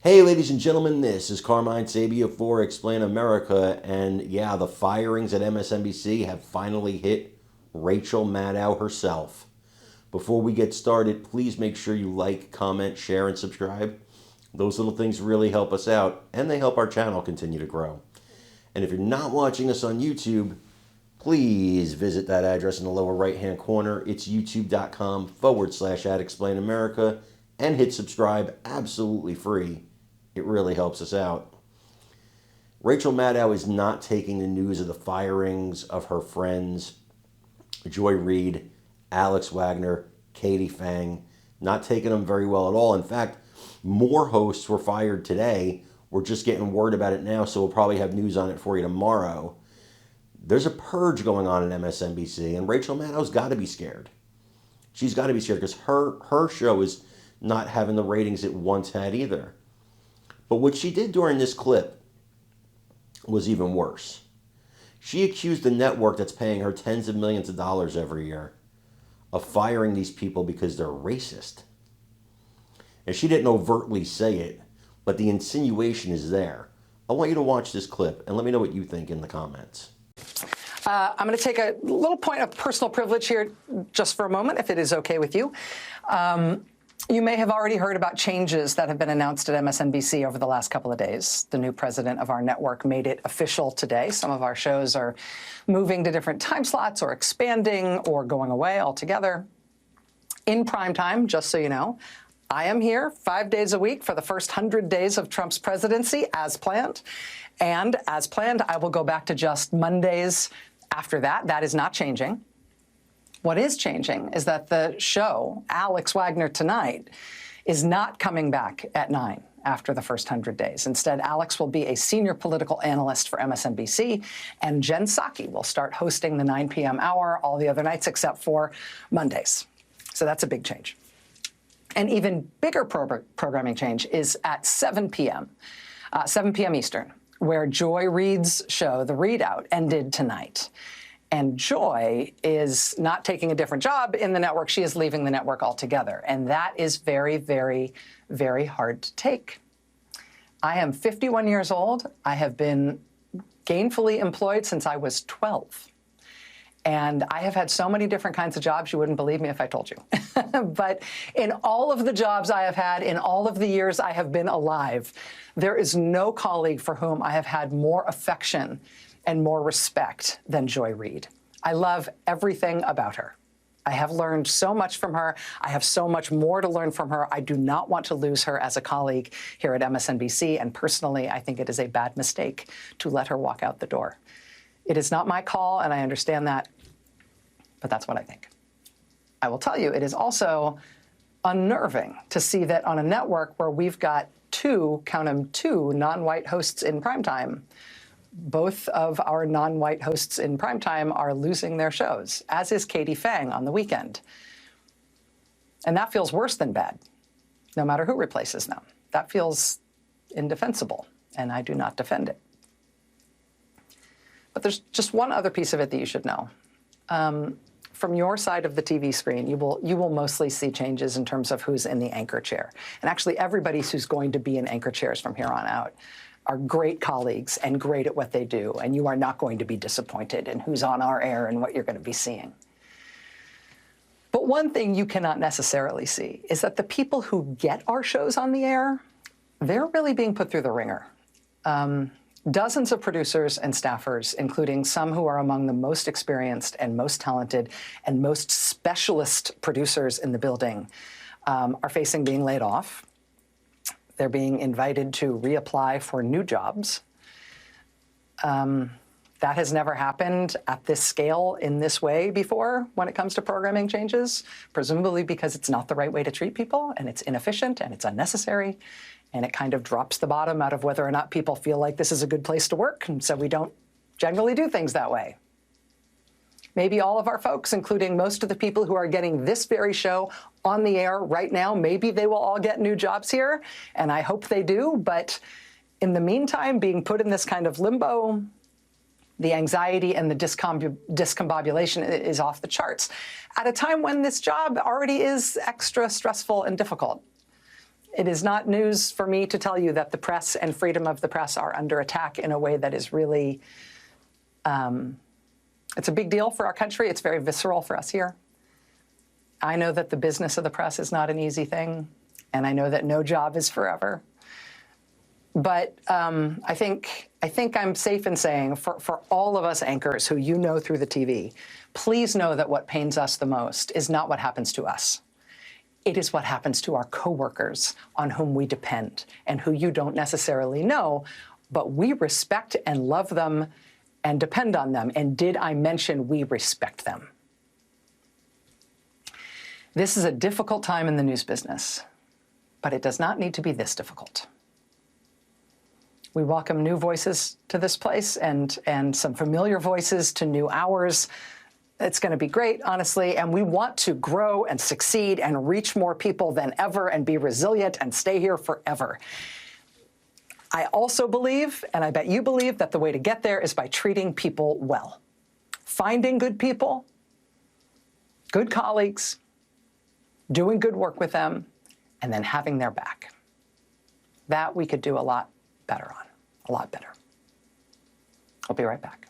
Hey, ladies and gentlemen, this is Carmine Sabia for Explain America, and yeah, the firings at MSNBC have finally hit Rachel Maddow herself. Before we get started, please make sure you like, comment, share, and subscribe. Those little things really help us out, and they help our channel continue to grow. And if you're not watching us on YouTube, please visit that address in the lower right-hand corner. It's youtube.com/@explainamerica, and hit subscribe, absolutely free. It really helps us out. Rachel Maddow is not taking the news of the firings of her friends, Joy Reid, Alex Wagner, Katie Fang, not taking them very well at all. In fact, more hosts were fired today. We're just getting word about it now, so we'll probably have news on it for you tomorrow. There's a purge going on in MSNBC, and Rachel Maddow's got to be scared. She's got to be scared because her show is not having the ratings it once had either. But what she did during this clip was even worse. She accused the network that's paying her tens of millions of dollars every year of firing these people because they're racist. And she didn't overtly say it, but the insinuation is there. I want you to watch this clip and let me know what you think in the comments. I'm going to take a little point of personal privilege here just for a moment, if it is okay with you. You may have already heard about changes that have been announced at MSNBC over the last couple of days. The new president of our network made it official today. Some of our shows are moving to different time slots or expanding or going away altogether. In prime time, just so you know, I am here 5 days a week for the first 100 days of Trump's presidency, as planned. And as planned, I will go back to just Mondays after that. That is not changing. What is changing is that the show, Alex Wagner Tonight, is not coming back at 9 after the first 100 days. Instead, Alex will be a senior political analyst for MSNBC, and Jen Psaki will start hosting the 9 p.m. hour all the other nights except for Mondays. So that's a big change. An even bigger programming change is at 7 p.m. Eastern, where Joy Reid's show, The Readout, ended tonight. And Joy is not taking a different job in the network. She is leaving the network altogether. And that is very, very, very hard to take. I am 51 years old. I have been gainfully employed since I was 12. And I have had so many different kinds of jobs, you wouldn't believe me if I told you. But in all of the jobs I have had, in all of the years I have been alive, there is no colleague for whom I have had more affection and more respect than Joy Reid. I love everything about her. I have learned so much from her. I have so much more to learn from her. I do not want to lose her as a colleague here at MSNBC. And personally, I think it is a bad mistake to let her walk out the door. It is not my call, and I understand that, but that's what I think. I will tell you, it is also unnerving to see that on a network where we've got two, count them, two non-white hosts in primetime, both of our non-white hosts in primetime are losing their shows, as is Katie Fang on the weekend. And that feels worse than bad, no matter who replaces them. That feels indefensible, and I do not defend it. But there's just one other piece of it that you should know. From your side of the TV screen, you will mostly see changes in terms of who's in the anchor chair. And actually, everybody who's going to be in anchor chairs from here on out are great colleagues and great at what they do, and you are not going to be disappointed in who's on our air and what you're going to be seeing. But one thing you cannot necessarily see is that the people who get our shows on the air, they're really being put through the ringer. Dozens of producers and staffers, including some who are among the most experienced and most talented and most specialist producers in the building, are facing being laid off. They're being invited to reapply for new jobs. That has never happened at this scale in this way before when it comes to programming changes, presumably because it's not the right way to treat people, and it's inefficient, and it's unnecessary, and it kind of drops the bottom out of whether or not people feel like this is a good place to work, and so we don't generally do things that way. Maybe all of our folks, including most of the people who are getting this very show on the air right now, maybe they will all get new jobs here, and I hope they do. But in the meantime, being put in this kind of limbo, the anxiety and the discombobulation is off the charts at a time when this job already is extra stressful and difficult. It is not news for me to tell you that the press and freedom of the press are under attack in a way that is really, it's a big deal for our country. It's very visceral for us here. I know that the business of the press is not an easy thing, and I know that no job is forever. But I think I'm safe in saying for all of us anchors who you know through the TV, please know that what pains us the most is not what happens to us. It is what happens to our coworkers on whom we depend and who you don't necessarily know, but we respect and love them and depend on them. And did I mention we respect them? This is a difficult time in the news business, but it does not need to be this difficult. We welcome new voices to this place and some familiar voices to new hours. It's going to be great, honestly, and we want to grow and succeed and reach more people than ever and be resilient and stay here forever. I also believe, and I bet you believe, that the way to get there is by treating people well. Finding good people, good colleagues, doing good work with them, and then having their back. That we could do a lot better on, a lot better. I'll be right back.